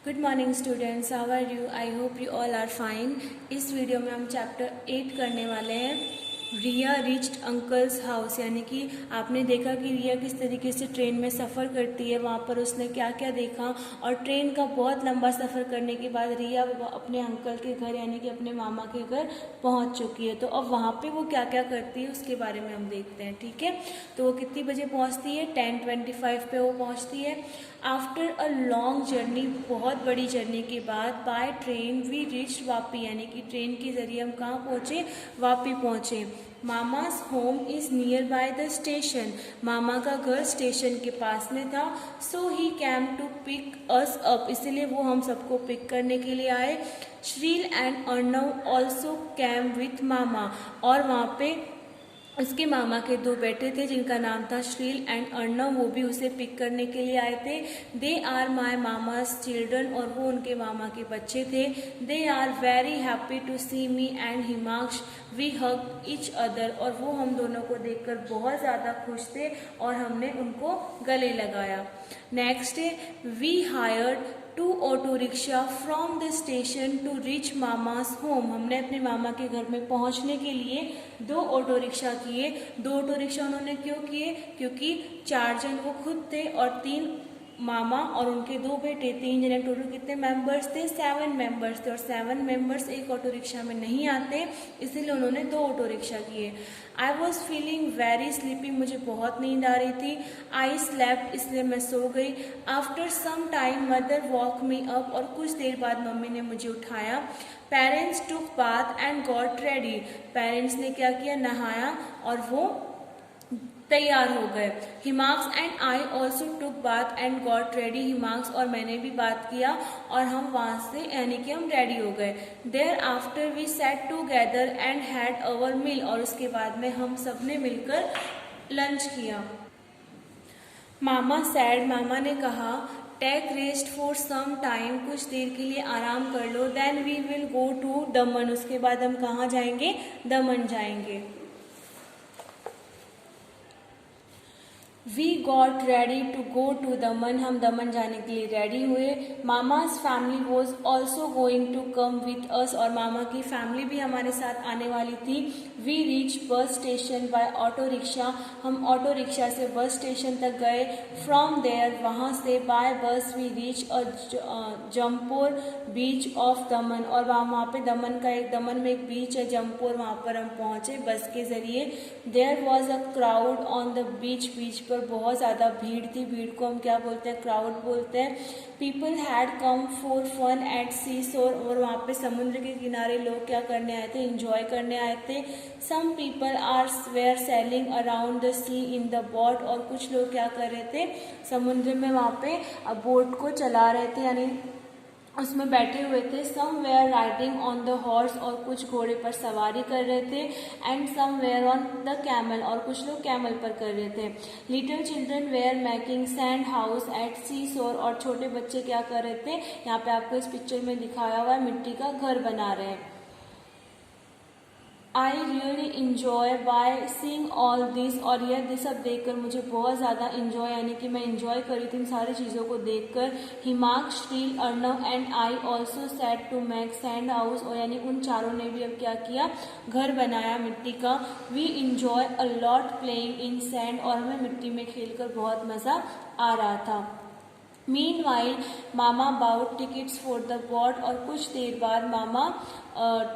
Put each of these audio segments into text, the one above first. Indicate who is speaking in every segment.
Speaker 1: Good morning students, how are you? I hope you all are fine. इस video में हम chapter 8 करने वाले हैं। रिया रिच्ड अंकल्स हाउस, यानी कि आपने देखा कि रिया किस तरीके से ट्रेन में सफ़र करती है, वहाँ पर उसने क्या क्या देखा, और ट्रेन का बहुत लंबा सफ़र करने के बाद रिया अपने अंकल के घर यानी कि अपने मामा के घर पहुँच चुकी है। तो अब वहाँ पे वो क्या क्या करती है उसके बारे में हम देखते हैं, ठीक है। तो वो कितनी बजे पहुँचती है? 10:25 पे वो पहुँचती है। आफ्टर अ लॉन्ग जर्नी, बहुत बड़ी जर्नी के बाद, by train we reached Vapi, यानी कि ट्रेन के ज़रिए हम कहाँ पहुँचे? वापी पहुँचे। Mama's home is near by the station, मामा का घर स्टेशन के पास में था। So he came to pick us up, इसलिए वो हम सबको पिक करने के लिए आए। Shreel and Arnav also came with mama, और वहाँ पे उसके मामा के दो बेटे थे जिनका नाम था श्रील एंड अर्णव, वो भी उसे पिक करने के लिए आए थे। They are my mama's children, और वो उनके मामा के बच्चे थे। They are very happy to see me and Himansh, we hug each other, और वो हम दोनों को देखकर बहुत ज़्यादा खुश थे और हमने उनको गले लगाया। Next day we hired 2 auto rickshaw from the station to reach mama's home, हमने अपने मामा के घर में पहुंचने के लिए 2 ऑटो रिक्शा किए। 2 ऑटो रिक्शा उन्होंने क्यों किए? क्योंकि 4 जन वो खुद थे और 3 मामा और उनके 2 बेटे, 3 जने टोटल कितने मेंबर्स थे? 7 मेंबर्स थे, और 7 मेंबर्स एक ऑटो रिक्शा में नहीं आते, इसीलिए उन्होंने 2 ऑटो रिक्शा किए। I was feeling very sleepy, मुझे बहुत नींद आ रही थी। आई स्लेप्ट, इसलिए मैं सो गई। After some time mother walk me up, और कुछ देर बाद मम्मी ने मुझे उठाया। Parents took bath and got ready, parents ने क्या किया? नहाया और वो तैयार हो गए। Himansh and I also took bath and got ready, Himansh और मैंने भी बात किया और हम वहाँ से यानी कि हम रेडी हो गए। Thereafter we sat together and had our meal, और उसके बाद में हम सब ने मिलकर लंच किया। मामा सैड, मामा ने कहा, take rest for some time, कुछ देर के लिए आराम कर लो। Then we will go to Daman, उसके बाद हम कहाँ जाएंगे? दमन जाएंगे। We got ready to go to Daman, हम दमन जाने के लिए रेडी हुए। Mama's family was also going to come with us, और मामा की फैमिली भी हमारे साथ आने वाली थी। We reach bus station by auto rickshaw, हम ऑटो रिक्शा से बस स्टेशन तक गए। फ्रॉम देयर, वहाँ से by bus we reach a Jampore beach of Daman, और वहाँ पे दमन में एक बीच है जमपोर, वहाँ पर हम पहुँचे बस के ज़रिए। There was a crowd on the beach, beach पर बहुत ज़्यादा भीड़ थी, भीड़ को हम क्या बोलते हैं? क्राउड बोलते हैं। People had come for fun at sea shore, और वहाँ पे समुद्र के किनारे लोग क्या करने आए थे? इंजॉय करने आए थे। Some people are were sailing around the sea in the boat, और कुछ लोग क्या कर रहे थे? समुद्र में वहाँ पे बोट को चला रहे थे, यानी उसमें बैठे हुए थे। Some were riding on the horse, और कुछ घोड़े पर सवारी कर रहे थे। And some were on the camel, और कुछ लोग कैमल पर कर रहे थे। Little children were making sand house at sea shore, और छोटे बच्चे क्या कर रहे थे? यहाँ पे आपको इस पिक्चर में दिखाया हुआ है, मिट्टी का घर बना रहे हैं। I really enjoy by seeing all this, और यह सब देखकर मुझे बहुत ज़्यादा इंजॉय, यानी कि मैं इंजॉय करी थी इन सारी चीज़ों को देखकर। Himansh, Shril, Arnav and I also set to make sand house, और यानी उन चारों ने भी अब क्या किया? घर बनाया मिट्टी का। We enjoy a lot playing in sand, और हमें मिट्टी में खेलकर बहुत मज़ा आ रहा था। Meanwhile mama bought tickets for the boat, और कुछ देर बाद मामा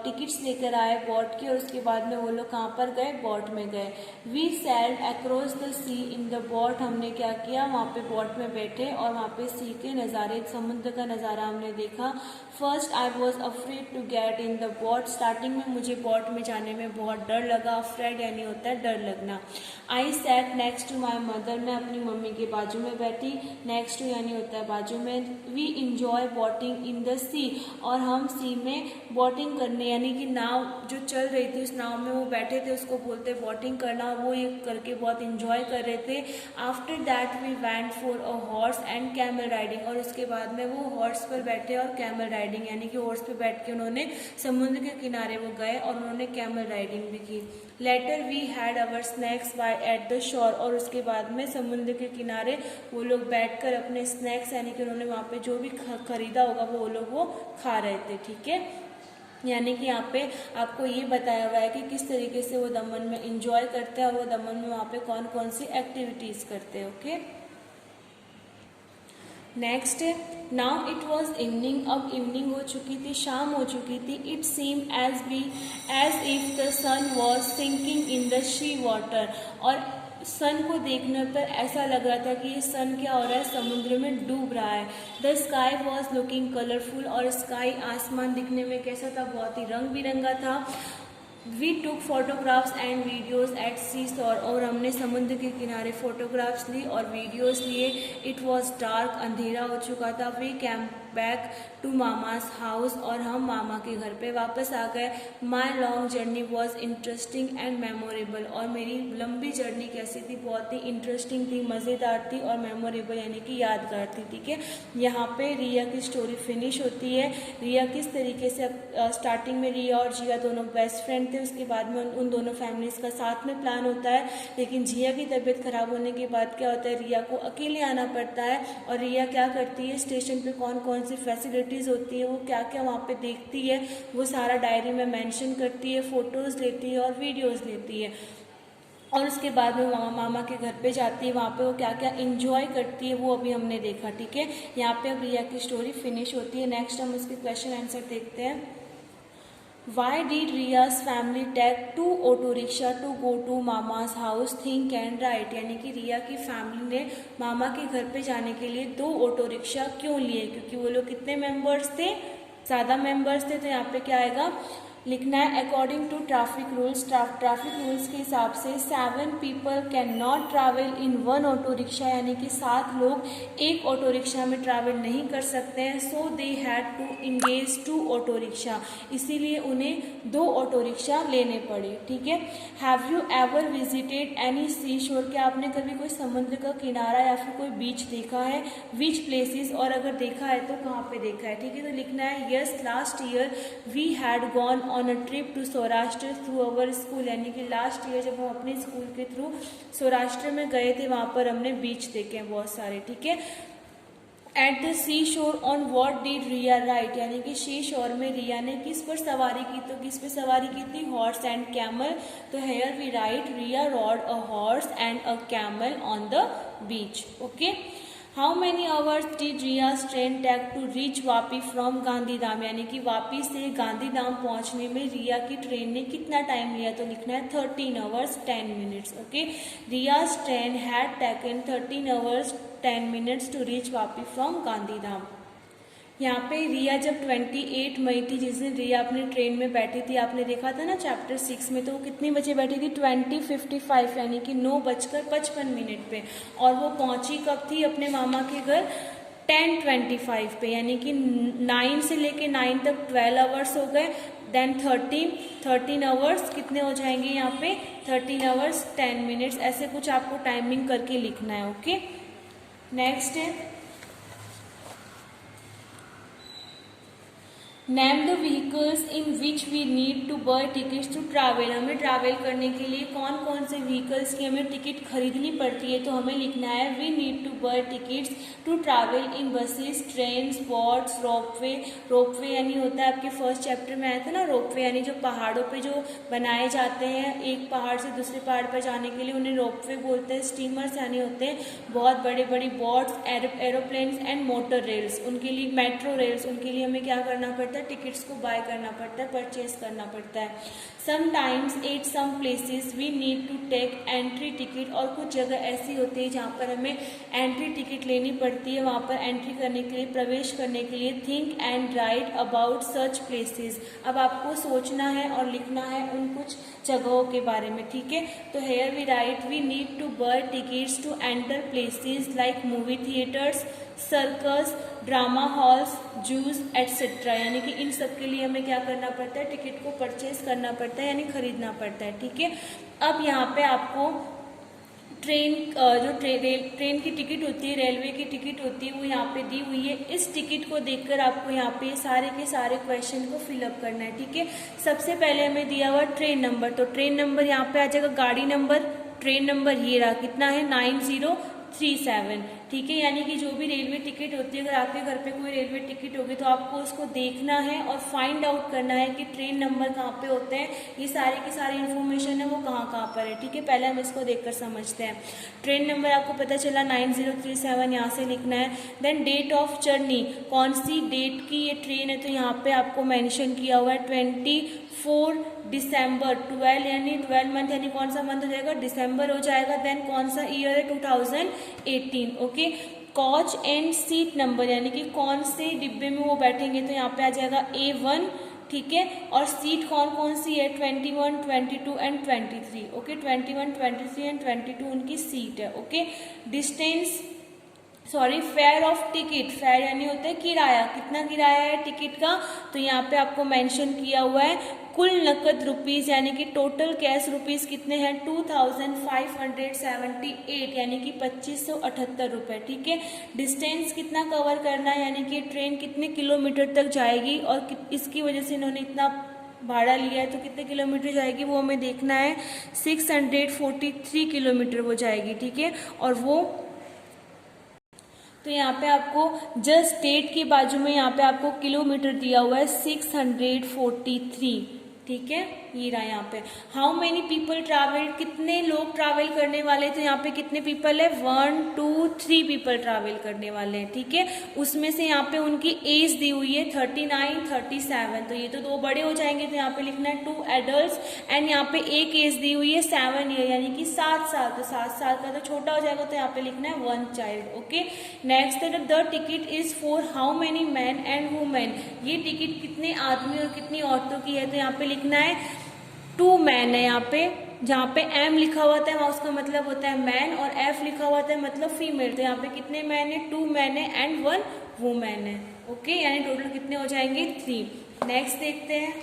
Speaker 1: टिकट्स लेकर आए बोट के, और उसके बाद में वो लोग कहाँ पर गए? बोट में गए। We sailed across the sea in the boat, हमने क्या किया? वहाँ पे बोट में बैठे और वहाँ पे सी के नज़ारे, समुद्र का नज़ारा हमने देखा। First I was afraid to get in the boat, starting में मुझे बोट में जाने में बहुत डर लगा। अफ्रेड यानी होता है डर लगना। I sat next to my mother, मैं अपनी मम्मी के बाजू में बैठी। नेक्स्ट टू यानी होता है बाजू में। We enjoy boating in the sea, और हम सी में बोटिंग करने, यानी कि नाव जो चल रही थी उस नाव में वो बैठे थे, उसको बोलते बोटिंग करना, वो ये करके बहुत इंजॉय कर रहे थे। After that we went for a horse and camel riding, और उसके बाद में वो हॉर्स पर बैठे और कैमल राइडिंग, यानी कि हॉर्स पर बैठ के उन्होंने समुद्र के किनारे वो गए और उन्होंने कैमल राइडिंग भी की। Later we had our snacks by at the shore, और उसके बाद में समुद्र के किनारे वो लोग बैठकर अपने स्नैक्स यानी कि उन्होंने वहाँ पे जो भी खरीदा होगा वो लोग वो खा रहे थे, ठीक है। यानी कि यहाँ पे आपको ये बताया हुआ है कि किस तरीके से वो दमन में इंजॉय करते हैं और वो दमन में वहाँ पे कौन कौन सी एक्टिविटीज़ करते हैं, okay. Next, now it was evening, अब इवनिंग हो चुकी थी, शाम हो चुकी थी। It seem as if the sun was sinking in the sea water, और सन को देखने पर ऐसा लग रहा था कि ये सन क्या हो रहा है, समुद्र में डूब रहा है। The sky was looking colourful, और स्काई आसमान दिखने में कैसा था, बहुत ही रंग बिरंगा था। We took photographs and videos at sea shore, और हमने समुद्र के किनारे फोटोग्राफ्स ली और वीडियोज़ लिए। इट वॉज डार्क, अंधेरा हो चुका था। We came back to mama's house, और हम मामा के घर पे वापस आ गए। My long journey was interesting and memorable, और मेरी लंबी जर्नी कैसी थी, बहुत ही इंटरेस्टिंग थी, मज़ेदार थी और मेमोरेबल यानी कि यादगार थी, ठीक है। यहाँ पे रिया की स्टोरी फिनिश होती है। रिया किस तरीके से स्टार्टिंग में रिया और जिया दोनों बेस्ट फ्रेंड थे, उसके बाद में उन दोनों फैमिलीज़ का साथ में प्लान होता है, लेकिन जिया की तबीयत खराब होने के बाद क्या होता है, रिया को अकेले आना पड़ता है। और रिया क्या करती है, स्टेशन पे कौन कौन सी फैसिलिटीज़ होती है, वो क्या क्या वहाँ पे देखती है, वो सारा डायरी में मेंशन करती है, फ़ोटोज़ लेती है और वीडियोज़ लेती है। और उसके बाद में मामा के घर पे जाती है, वहाँ पे वो क्या क्या इंजॉय करती है वो अभी हमने देखा, ठीक है। यहाँ पे अब रिया की स्टोरी फिनिश होती है। नेक्स्ट हम उसके क्वेश्चन आंसर देखते हैं। Why did Riya's family take 2 auto rickshaw to go to Mama's house, think and write, यानी कि रिया की फैमिली ने मामा के घर पे जाने के लिए 2 ऑटो रिक्शा क्यों लिए, क्योंकि वो लोग कितने मेंबर्स थे, ज़्यादा मेंबर्स थे। तो यहाँ पे क्या आएगा, लिखना है according to traffic rules, traffic rules के हिसाब से 7 people can not travel in 1 auto rickshaw, यानी कि 7 लोग एक ऑटो रिक्शा में ट्रैवल नहीं कर सकते हैं। So they had to engage 2 auto rickshaw, इसीलिए उन्हें 2 ऑटो रिक्शा लेने पड़े, ठीक है। Have you ever visited any sea shore, क्या आपने कभी कोई समुद्र का किनारा या फिर कोई बीच देखा है। विच प्लेसेस, और अगर देखा है तो कहाँ पे देखा है, ठीक है। तो लिखना है yes last year we had gone on a trip to Saurashtra through our school, यानी कि लास्ट ईयर जब हम अपने स्कूल के थ्रू सौराष्ट्र में गए थे, वहाँ पर हमने बीच देखे हैं बहुत सारे, ठीक है। Eight the sea shore on what did Riya write, यानी कि सी शोर में रिया ने किस पर सवारी की, तो किस पर सवारी की थी, हॉर्स एंड कैमल। तो here we write Riya rode a horse and a camel on the beach, okay. How many hours did Riya's train take to reach Vapi from Gandhidham, यानी कि वापी से गांधीधाम पहुंचने में रिया की ट्रेन ने कितना टाइम लिया, तो लिखना है 13 hours 10 minutes, okay. Riya's train had taken 13 hours 10 minutes to reach Vapi from Gandhidham. यहाँ पे रिया जब 28 मई थी, जिस दिन रिया अपनी ट्रेन में बैठी थी, आपने देखा था ना चैप्टर 6 में, तो वो कितनी बजे बैठी थी, 20:55, यानी कि 9:55 पे। और वो पहुंची कब थी अपने मामा के घर, 10:25 पे, यानी कि 9 से लेके 9 तक 12 आवर्स हो गए। देन 13 आवर्स कितने हो जाएंगे यहाँ पे, 13 आवर्स 10 मिनट्स, ऐसे कुछ आपको टाइमिंग करके लिखना है, ओके। नेक्स्ट है name the vehicles in which we need to buy tickets to travel, हमें ट्रैवल करने के लिए कौन कौन से व्हीकल्स की हमें टिकट खरीदनी पड़ती है, तो हमें लिखना है we need to buy tickets to travel in buses, train, boats, ropeway. Ropeway यानी होता है, आपके फर्स्ट चैप्टर में आया था ना, रोपवे यानी जो पहाड़ों पे जो बनाए जाते हैं, एक पहाड़ से दूसरे पहाड़ पर जाने के लिए उन्हें रोपवे बोलते हैं। स्टीमर्स यानी होते हैं बहुत बड़ी बड़ी boats, aeroplanes and motor rails, उनके लिए मेट्रो रेल्स, उनके लिए हमें क्या करना पड़ता है, टिकट्स को बाय करना पड़ता है, परचेज करना पड़ता है। Sometimes at some places we need to take entry ticket, और कुछ जगह ऐसी होती है जहाँ पर हमें एंट्री टिकट लेनी पड़ती है, वहाँ पर एंट्री करने के लिए, प्रवेश करने के लिए। Think and right about such places, अब आपको सोचना है और लिखना है उन कुछ जगहों के बारे में, ठीक है। तो here we write we need to buy tickets to enter places like movie theatres, circus, drama halls, zoos etcetera, यानी कि इन सब के लिए हमें क्या करना पड़ता है, टिकट को परचेज करना पड़ता है, यानी खरीदना पड़ता है, ठीक है। अब यहाँ पे आपको ट्रेन की टिकट होती है, रेलवे की टिकट होती है, वो यहाँ पे दी हुई है। इस टिकट को देखकर आपको यहाँ पे सारे के सारे क्वेश्चन को फिलअप करना है, ठीक है। सबसे पहले हमें दिया हुआ ट्रेन नंबर, तो ट्रेन नंबर यहाँ पे आ जाएगा, गाड़ी नंबर, ट्रेन नंबर ये रहा, कितना है 9037, ठीक है। यानी कि जो भी रेलवे टिकट होती है, अगर आपके घर पे कोई रेलवे टिकट होगी तो आपको उसको देखना है और फाइंड आउट करना है कि ट्रेन नंबर कहाँ पे होते हैं, ये सारी की सारी इन्फॉर्मेशन है वो कहाँ कहाँ पर है, ठीक है। पहले हम इसको देखकर समझते हैं। ट्रेन नंबर आपको पता चला 9037, यहाँ से लिखना है। देन डेट ऑफ जर्नी, कौन सी डेट की ये ट्रेन है, तो यहाँ पे आपको मेंशन किया हुआ है 24 दिसंबर, 12 यानी 12 मंथ, यानी कौन सा मंथ हो जाएगा, दिसंबर हो जाएगा। देन कौन सा ईयर है, 2018, okay. Coach and seat number, यानी कि कौन से डिब्बे में वो बैठेंगे, तो यहाँ पे आ जाएगा A1, ठीक है। और सीट कौन कौन सी है, 21, 22 एंड 23, ओके। 21, 23 एंड 22 उनकी सीट है, okay. Distance, sorry, fair of ticket, fair यानी होता है किराया, कितना किराया है टिकट का, तो यहाँ पे आपको मेंशन किया हुआ है कुल नकद रुपीस, यानी कि टोटल कैश रुपीस कितने हैं, 2578, यानी कि 2578 रुपये, ठीक है। डिस्टेंस कितना कवर करना है, यानी कि ट्रेन कितने किलोमीटर तक जाएगी, और इसकी वजह से इन्होंने इतना भाड़ा लिया है तो कितने किलोमीटर जाएगी वो हमें देखना है। 643 किलोमीटर वो जाएगी, ठीक है। और वो तो यहाँ पे आपको जस्ट स्टेट के बाजू में यहाँ पे आपको किलोमीटर दिया हुआ है 643, ठीक है, ये रहा यहाँ पे। हाउ मेनी पीपल ट्रैवल, कितने लोग ट्रैवल करने वाले, तो यहाँ पे कितने पीपल है, 1, 2, 3 पीपल ट्रैवल करने वाले हैं, ठीक है। उसमें से यहाँ पे उनकी एज दी हुई है 39, 37, तो ये तो दो बड़े हो जाएंगे, तो यहाँ पे लिखना है 2 एडल्ट, एंड यहाँ पे एक एज दी हुई है 7 ईयर, यानी कि 7 साल, तो 7 साल का तो छोटा हो जाएगा, तो यहाँ पे लिखना है 1 चाइल्ड, ओके। नेक्स्ट है the ticket is for how many man and women, ये टिकट कितने आदमी और कितनी औरतों की है, तो यहाँ पे लिखना है 2 मैन है, यहाँ पे जहाँ पे M लिखा हुआ था वहाँ उसका मतलब होता है मैन, और F लिखा हुआ था मतलब फीमेल, तो यहाँ पे कितने मैन है, 2 मैन है एंड 1 वुमेन है, ओके। यानी टोटल कितने हो जाएंगे, 3। नेक्स्ट देखते हैं,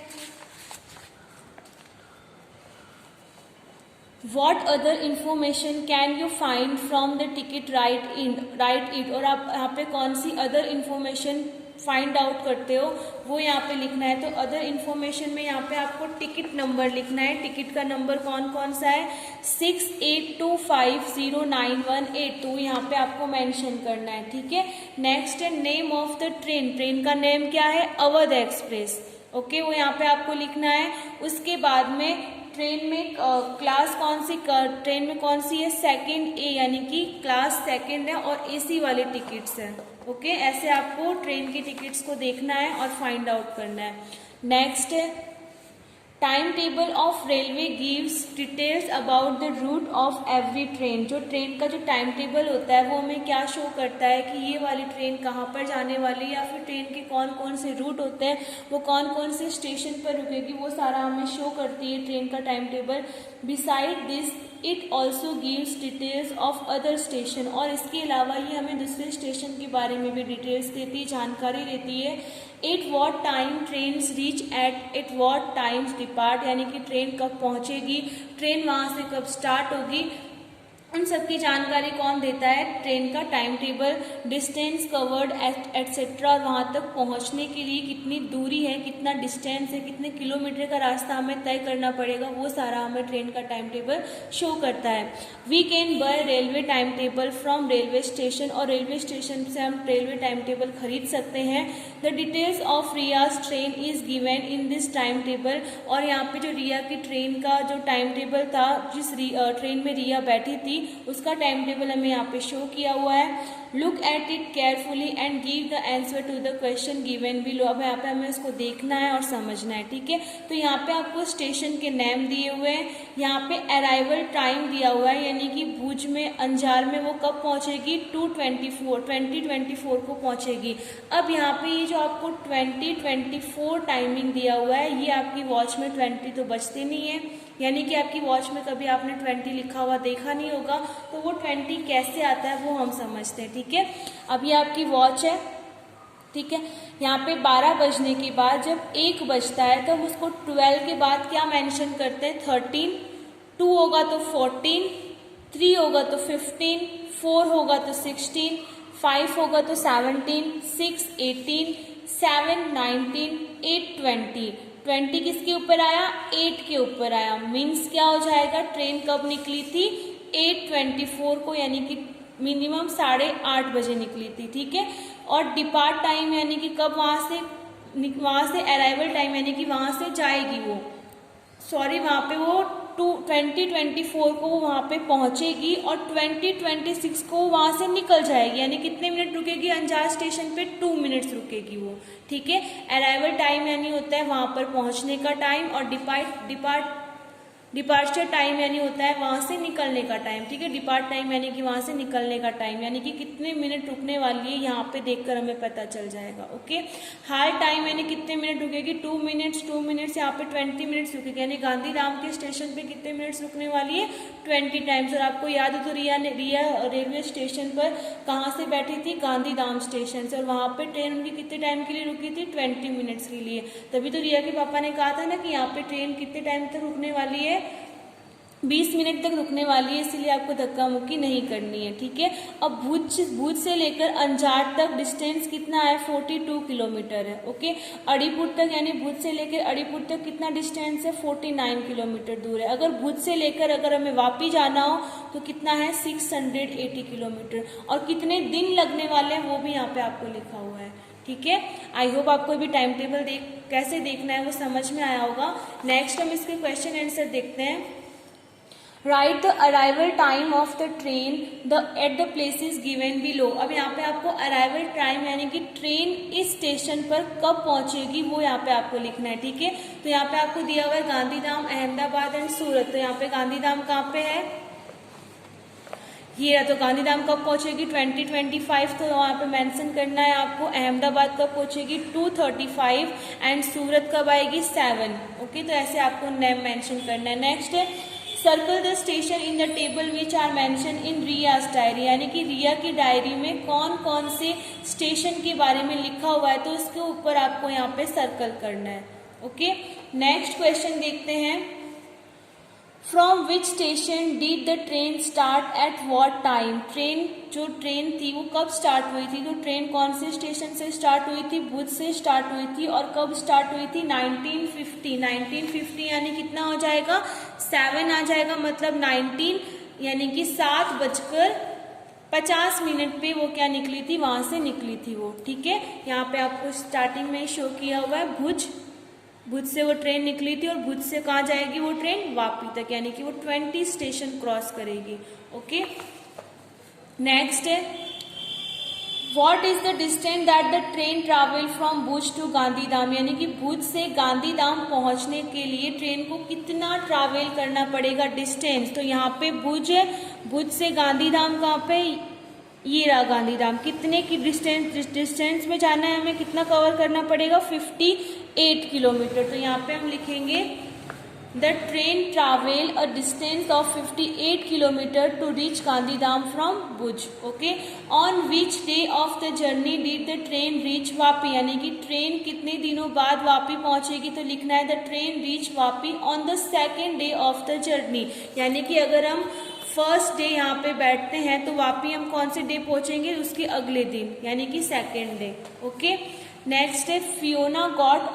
Speaker 1: What other information can you find from the ticket, write it, और आप यहाँ पे कौन सी अदर इन्फॉर्मेशन फाइंड आउट करते हो वो यहाँ पे लिखना है। तो अदर इन्फॉर्मेशन में यहाँ पे आपको टिकट नंबर लिखना है, टिकट का नंबर कौन कौन सा है, 68250918, तो यहाँ पे आपको मेंशन करना है, ठीक है। नेक्स्ट है name of the train, train का नेम क्या है, अवध एक्सप्रेस, ओके, वो यहाँ पे आपको लिखना है। उसके बाद में ट्रेन में क्लास कौन सी, ट्रेन में कौन सी है, सेकंड ए, यानी कि क्लास सेकंड है और AC वाले टिकट्स हैं, ओके। ऐसे आपको ट्रेन की टिकट्स को देखना है और फाइंड आउट करना है। नेक्स्ट है time table of railway gives details about the route of every train, जो ट्रेन का जो टाइम टेबल होता है वो हमें क्या शो करता है कि ये वाली ट्रेन कहाँ पर जाने वाली है, या फिर ट्रेन के कौन कौन से रूट होते हैं, वो कौन कौन से स्टेशन पर रुकेगी, वो सारा हमें शो करती है ट्रेन का time table. Beside this it also gives details of other station, और इसके अलावा ये हमें दूसरे स्टेशन के बारे में भी डिटेल्स देती है, जानकारी देती है। At what time trains reach at what times depart, यानी कि ट्रेन कब पहुंचेगी, ट्रेन वहां से कब स्टार्ट होगी, उन सबकी जानकारी कौन देता है, ट्रेन का time table. Distance covered etcetera, और वहाँ तक पहुँचने के लिए कितनी दूरी है, कितना डिस्टेंस है, कितने किलोमीटर का रास्ता हमें तय करना पड़ेगा, वो सारा हमें ट्रेन का टाइम टेबल शो करता है। We can buy railway time table from railway station, और रेलवे स्टेशन से हम रेलवे टाइम टेबल खरीद सकते हैं। The details of Riya's train is given in this time table, और यहाँ पे जो रिया की ट्रेन का जो टाइम टेबल था, जिस ट्रेन में रिया बैठी थी उसका टाइम टेबल हमें यहाँ पे शो किया हुआ है। Look at it carefully and give the answer to the question given below, अब यहाँ पे हमें इसको देखना है और समझना है, ठीक है। तो यहाँ पे आपको स्टेशन के नेम दिए हुए हैं, यहाँ पे अराइवल टाइम दिया हुआ है, यानी कि भुज में अंजार में वो कब पहुँचेगी, 2024 को पहुँचेगी। अब यहाँ पे ये जो आपको 2024 टाइमिंग दिया हुआ है, ये आपकी वॉच में 20 तो बजते नहीं है, यानी कि आपकी वॉच में कभी आपने 20 लिखा हुआ देखा नहीं होगा, तो वो 20 कैसे आता है वो हम समझते हैं, ठीक है। अब ये आपकी वॉच है, ठीक है। यहाँ पे 12 बजने के बाद जब 1 बजता है तब उसको 12 के बाद क्या मेंशन करते हैं, 13, 2 होगा तो 14, 3 होगा तो 15, 4 होगा तो 16, 5 होगा तो 17, 6 18, 7 19, 8 20। 20 किसके ऊपर आया? 8 के ऊपर आया। मीन्स क्या हो जाएगा? ट्रेन कब निकली थी? 8:24 को, यानी कि मिनिमम 8:30 बजे निकली थी। ठीक है। और डिपार्ट टाइम यानी कि कब वहाँ से अराइवल टाइम यानी कि वहाँ से जाएगी वो, सॉरी वहाँ पे वो 2024 को वहाँ पे पहुँचेगी और 2026 को वहाँ से निकल जाएगी। यानी कितने मिनट रुकेगी? अंजार स्टेशन पे 2 मिनट्स रुकेगी वो। ठीक है। अराइवल टाइम यानी होता है वहाँ पर पहुँचने का टाइम, और डिपार्चर टाइम यानी होता है वहाँ से निकलने का टाइम। ठीक है। डिपार्ट टाइम यानी कि वहाँ से निकलने का टाइम, यानी कि कितने मिनट रुकने वाली है यहाँ पे देखकर हमें पता चल जाएगा। ओके। हाल टाइम यानी कितने मिनट रुकेगी? 2 मिनट्स। 2 मिनट्स यहाँ पे 20 मिनट्स रुकेगी, यानी गांधीधाम के स्टेशन पे कितने मिनट्स रुकने वाली है? 20 टाइम्स। और आपको याद हो तो रिया रेलवे स्टेशन पर कहाँ से बैठी थी? गांधीधाम स्टेशन से। और वहाँ पे ट्रेन उनकी कितने टाइम के लिए रुकी थी? 20 मिनट्स के लिए। तभी तो रिया के पापा ने कहा था ना कि यहाँ पे ट्रेन कितने टाइम तक रुकने वाली है? 20 मिनट तक रुकने वाली है, इसलिए आपको धक्का मुक्की नहीं करनी है। ठीक है। अब भुज से लेकर अंजार तक डिस्टेंस कितना है? 42 किलोमीटर है। ओके। अड़ीपुर तक, यानी भुज से लेकर अड़ीपुर तक कितना डिस्टेंस है? 49 किलोमीटर दूर है। अगर भुज से लेकर अगर हमें वापी जाना हो तो कितना है? 680 किलोमीटर। और कितने दिन लगने वाले हैं वो भी यहाँ पे आपको लिखा हुआ है। ठीक है। आई होप आपको अभी टाइम टेबल कैसे देखना है वो समझ में आया होगा। नेक्स्ट हम इसके क्वेश्चन आंसर देखते हैं। Right the arrival time of the train at the places given below. अब यहाँ पे आपको अराइवल टाइम यानी कि ट्रेन इस स्टेशन पर कब पहुंचेगी वो यहाँ पे आपको लिखना है। ठीक है। तो यहाँ पे आपको दिया हुआ है गांधीधाम, अहमदाबाद एंड सूरत। तो यहाँ पे गांधीधाम कहाँ पे है? ये है। तो गांधीधाम कब पहुंचेगी? 2025। तो वहाँ पे मेंशन करना है आपको। अहमदाबाद कब पहुंचेगी? 2:35। एंड सूरत कब आएगी? 7। ओके। तो ऐसे आपको नेम मेंशन करना है। नेक्स्ट है circle the station in the table which are mention in Riya's diary, यानी कि रिया की डायरी में कौन कौन से स्टेशन के बारे में लिखा हुआ है तो इसके ऊपर आपको यहाँ पे सर्कल करना है। ओके। नेक्स्ट क्वेश्चन देखते हैं। From which station did the train start at what time. जो ट्रेन थी वो कब स्टार्ट हुई थी? तो ट्रेन कौन से स्टेशन से स्टार्ट हुई थी? भुज से स्टार्ट हुई थी। और कब स्टार्ट हुई थी? 1950। 1950 यानी कितना हो जाएगा? 7 आ जाएगा, मतलब 19 यानी कि 7:50 पे वो क्या निकली थी? वहां से निकली थी वो। ठीक है। यहाँ पे आपको स्टार्टिंग में शो किया हुआ है भुज से वो ट्रेन निकली थी। और भुज से कहाँ जाएगी वो ट्रेन? वापी तक, यानी कि वो 20 स्टेशन क्रॉस करेगी। ओके। नेक्स्ट है what is the distance that the train travel from Bhuj to Gandhidham, यानी कि भुज से गांधीधाम पहुंचने के लिए ट्रेन को कितना ट्रैवल करना पड़ेगा? डिस्टेंस। तो यहाँ पे भुज है, भुज से गांधीधाम कहाँ पे? ये रहा गांधीधाम। कितने की डिस्टेंस में जाना है हमें? कितना कवर करना पड़ेगा? 58 किलोमीटर। तो यहाँ पे हम लिखेंगे the train travel a distance of 58 kilometre to reach Gandhidham from Bhuj. Okay. On which day of the journey did the train reach Vapi, यानी कि ट्रेन कितने दिनों बाद वापी पहुंचेगी? तो लिखना है the train reach Vapi on the second day of the journey, यानी कि अगर हम फर्स्ट डे यहाँ पे बैठते हैं तो वापी हम कौन से डे पहुंचेंगे? उसके अगले दिन, यानी कि सेकेंड डे। ओके। नेक्स्ट है फियोना गॉट